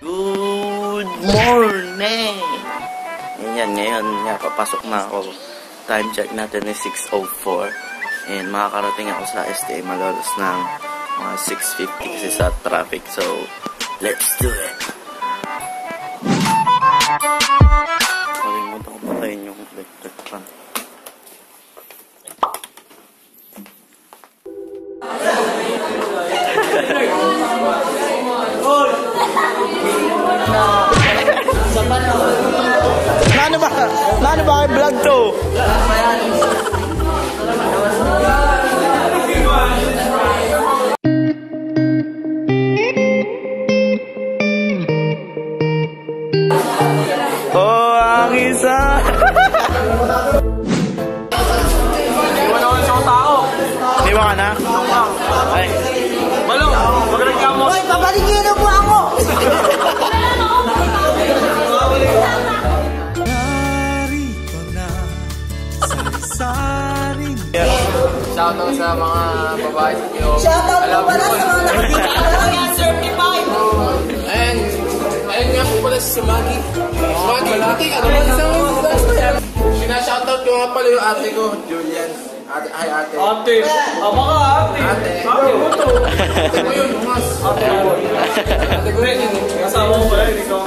Good morning! Yan, ngayon nga, papasok na ako. Time check natin is 6:04. And makakarating ako sa STA Malolos ng mga 6:50 kasi sa traffic. So, let's do it! Kalimutan ko patayin yung electric fan. Nano ba kayo vlog to? Oh, ang isa! Iwan ako sa tao. Iwan ka na? Ay. Balong, magreklamo. Hoy, pabaligyan na po ako! Shoutout sa mga babae sa iyo. Shoutout po pala sa mga nakikita certified! Ayun nga po pala si Maggie. Maggie, ano ba isang sinashoutout ko nga pala yung ate ko, Julian. Ate. Ate? Baka ate. Ate mo to. Ate mo yun, mas. Ate ko rin. Kasama ko pala, hindi ko.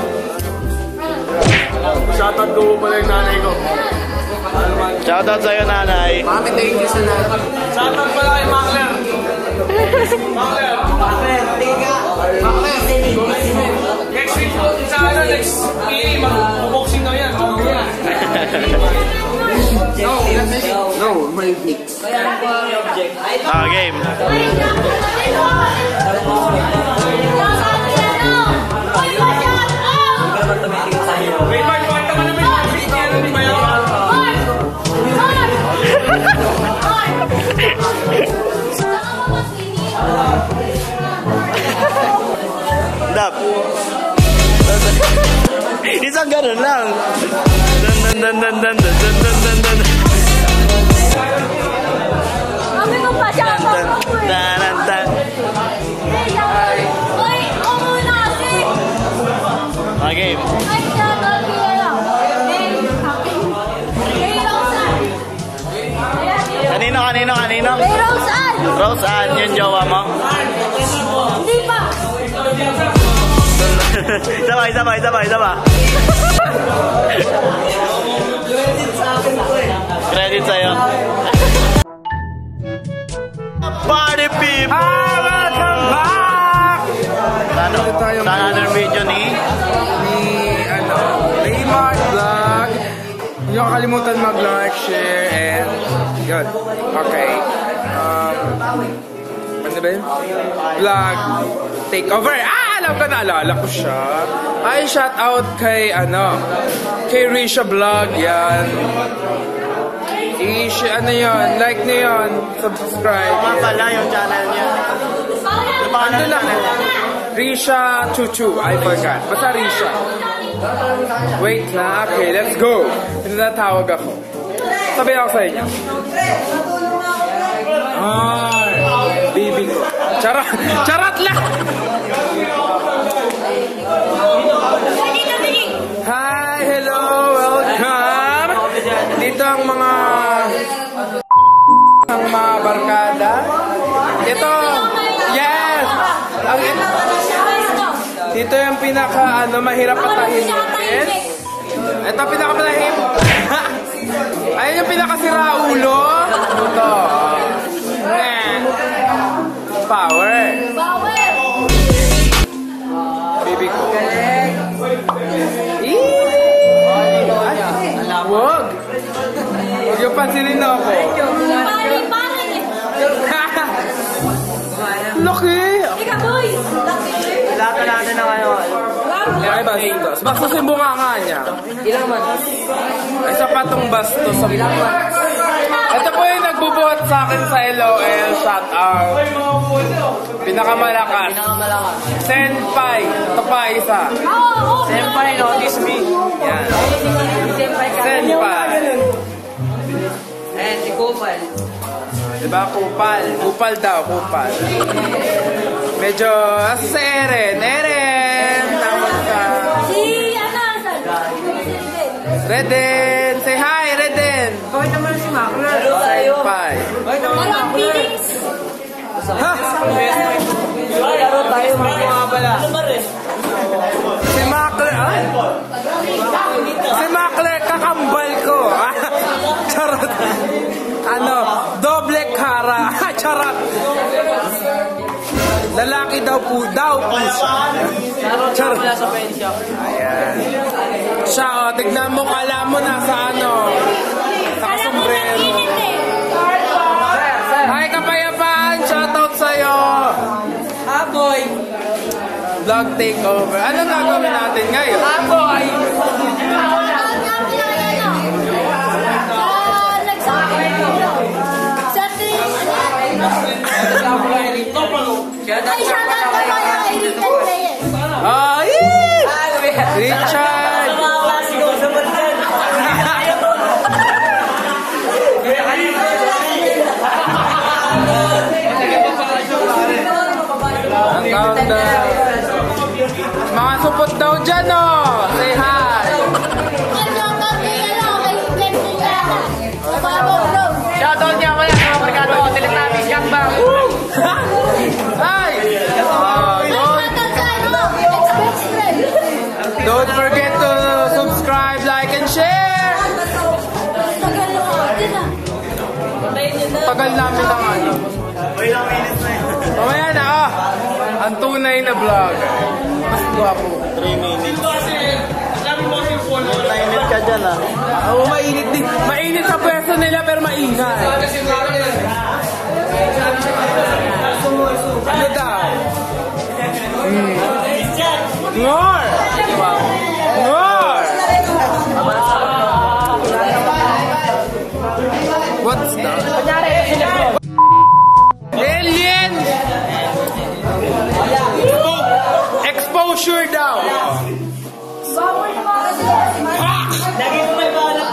Shoutout ko pala yung nanay ko. Shoutout sa'yo, nanay. Mami, thank you sa nanay. Shoutout pala kay Makler. Makler, tiga. Makler. Next week po, next week, mag-boxing na yan. No, may mix. Game. Dap. Isang ganun lang. Dan. Kami mo pa siya. Dan. Hoy, muna kasi. Game. Ay, shoutout kaya. Kay Roseanne. Kanino? Kay Roseanne. Roseanne, yung jowa mo? Hindi pa. Sabay. Credit sa'yo. Party people! Welcome back! Sa another video ni Raymart Vlog. Huwag niyo kakalimutan mag-like, share, and yun. Okay. Ano ba yun? Vlog takeover. Alam ko, naalala ko siya. Ay, shout out kay Risha Vlog, yan. Ano yun, like na yun, subscribe. pala yung channel niya. Ano lang, Risha Chuchu, I forgot. Basta Risha. Wait na, okay, let's go. Pinatawag ako. Sabi ako sa inyo. Ay, baby ko. Charot lang! Hi, hello, welcome! Dito ang mga barkada. Ito, yes! Dito yung mahirap patahimin. Ito pinaka-malahim. Ayun yung pinaka-siraulo. Ito. Power. Baby ko. Huwag. Huwag yung pansinin na ako. Laki. Ika, boy. Lahat natin na kayo. Ay, bastos. Bastos yung bunganga niya. Ilang man? Ay, sapat tong bastos sa bunga. Ito po yung nagbubuhat sa akin sa LOL. Shout out. Pinakamalakas. Senpai. Ito pa isa. Senpai, notice me. Yan. Senpai. Si Kupal. Diba? Kupal. Kupal daw. Kupal. Medyo, asa si Eren. Eren! Tawag ka. Reden! Say hi, Reden! Bakit naman si Macler? Bye. Walang feelings. Ha? Laro tayo mga pala. Si Macler, ah? Si Macler, kakambal ko. Charot. Ano, doble cara. Charot. Lalaki daw po siya. Charot. Sa pen shop. Ayan. Siya, oh, tignan mo, kala mo nasa ano. Nakasombrero. Hi, kapayapaan. Shoutout sa'yo. Boy. Vlog takeover. Ano gagawin natin ngayon? Boy. Ay, shoutout ko kayo kay Rita Reyes. Ay! Richard! Ang ganda. Mga supot daw dyan, oh! Say hi! Shoutout niya pala sa mga merkado. Teletubbies, Yakbang. Hi! Don't forget to subscribe, like, and share! Tagal namin ng ano. Mamaya na, ah! Ang tunay na vlog. Mas guwapo. 3 minutes. Mainit ka dyan ah. Oo, mainit din. Mainit sa pwesto nila pero maingay. Ano daw? More! More! What's that? Alien! Exposure daw!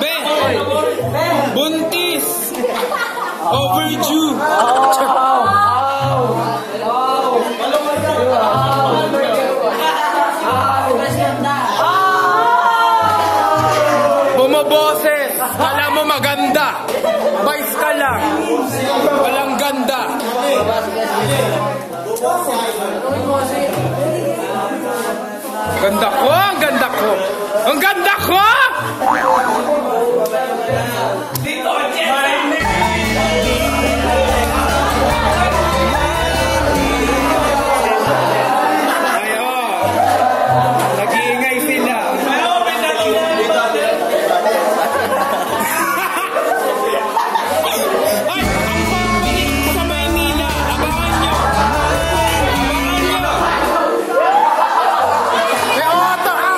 Ben! Buntis! Overdue! Bumaboses! Kala mo maganda! Vice ka lang! Walang ganda! Ganda ko! Ang ganda ko! Ang ganda ko! Nag-iingay sila. Ay! Ang pangit sa Maynila! Abangan nyo! Abangan nyo! May auto ah!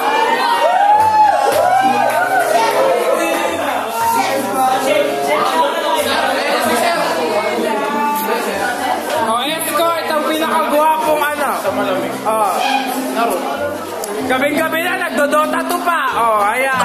Oh, escort ang pinakagwapong ano. Oh. Gabing-gabi na, nagdodota to pa. Oh, ayan.